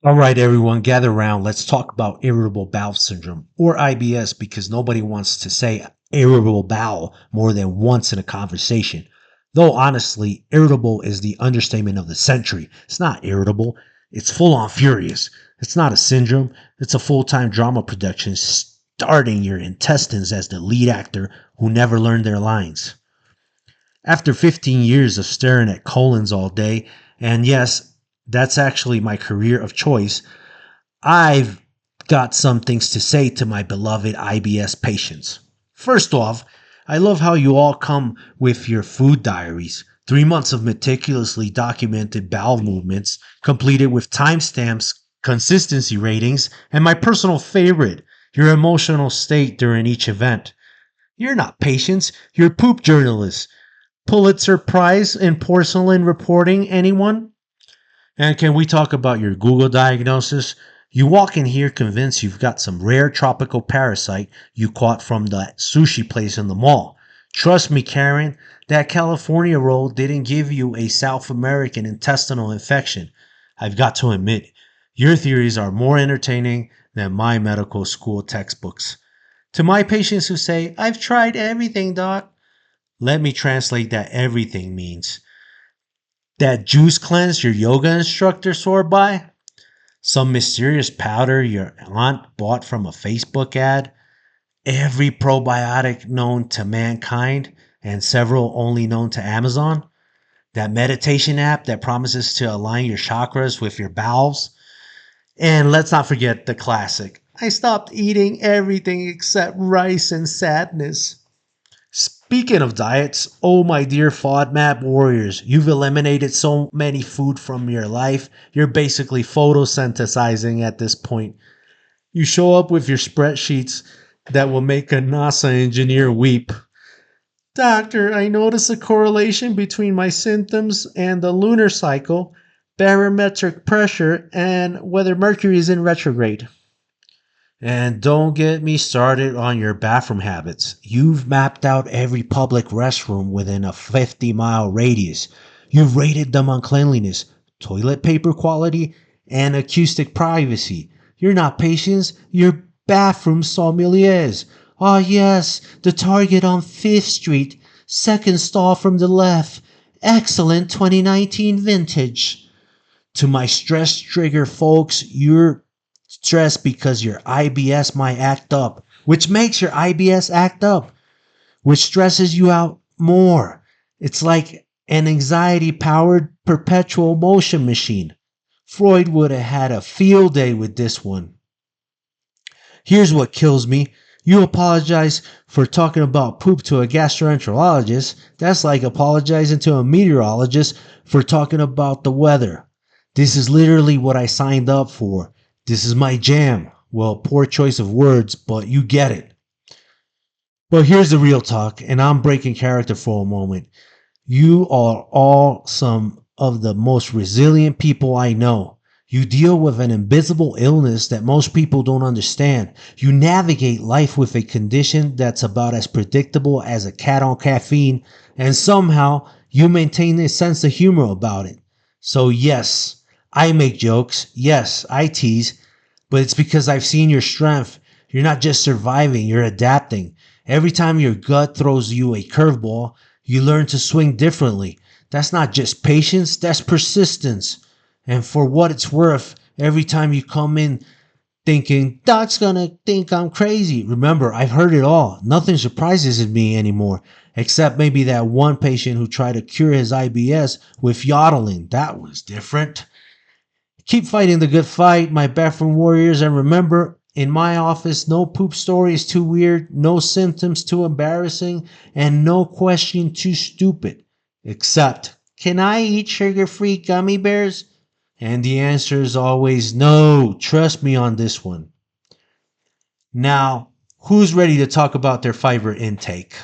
All right, everyone, gather around. Let's talk about irritable bowel syndrome or IBS because nobody wants to say irritable bowel more than once in a conversation. Though honestly, irritable is the understatement of the century. It's not irritable, it's full on furious. It's not a syndrome, it's a full time drama production starting your intestines as the lead actor who never learned their lines. After 15 years of staring at colons all day, and yes, that's actually my career of choice, I've got some things to say to my beloved IBS patients. First off, I love how you all come with your food diaries. 3 months of meticulously documented bowel movements, completed with timestamps, consistency ratings, and my personal favorite, your emotional state during each event. You're not patients, you're poop journalists. Pulitzer Prize in porcelain reporting, anyone? And can we talk about your Google diagnosis? You walk in here convinced you've got some rare tropical parasite you caught from the sushi place in the mall. Trust me, Karen, that California roll didn't give you a South American intestinal infection. I've got to admit, your theories are more entertaining than my medical school textbooks. To my patients who say, I've tried everything, doc, let me translate that everything means. That juice cleanse your yoga instructor swore by? Some mysterious powder your aunt bought from a Facebook ad? Every probiotic known to mankind and several only known to Amazon? That meditation app that promises to align your chakras with your bowels? And let's not forget the classic. I stopped eating everything except rice and sadness. Speaking of diets, oh my dear FODMAP warriors, you've eliminated so many food from your life, you're basically photosynthesizing at this point. You show up with your spreadsheets that will make a NASA engineer weep. Doctor, I notice a correlation between my symptoms and the lunar cycle, barometric pressure, and whether Mercury is in retrograde. And don't get me started on your bathroom habits. You've mapped out every public restroom within a 50-mile radius. You've rated them on cleanliness, toilet paper quality, and acoustic privacy. You're not patients, you're bathroom sommeliers. Ah, yes, the Target on 5th Street, second stall from the left. Excellent 2019 vintage. To my stress trigger folks, you're stressed because your IBS might act up, which makes your IBS act up, which stresses you out more. It's like an anxiety powered perpetual motion machine. Freud would have had a field day with this one. Here's what kills me. You apologize for talking about poop to a gastroenterologist. That's like apologizing to a meteorologist for talking about the weather. This is literally what I signed up for. This is my jam. Well, poor choice of words, but you get it. But here's the real talk, and I'm breaking character for a moment. You are all some of the most resilient people I know. You deal with an invisible illness that most people don't understand. You navigate life with a condition that's about as predictable as a cat on caffeine, and somehow you maintain a sense of humor about it. So yes, I make jokes. Yes, I tease, but it's because I've seen your strength. You're not just surviving, you're adapting. Every time your gut throws you a curveball, you learn to swing differently. That's not just patience, that's persistence. And for what it's worth, every time you come in thinking, Doc's gonna think I'm crazy, remember, I've heard it all. Nothing surprises me anymore, except maybe that one patient who tried to cure his IBS with yodeling. That was different. Keep fighting the good fight, my bathroom warriors, and remember, in my office, no poop story is too weird, no symptoms too embarrassing, and no question too stupid. Except, can I eat sugar-free gummy bears? And the answer is always no. Trust me on this one. Now, who's ready to talk about their fiber intake?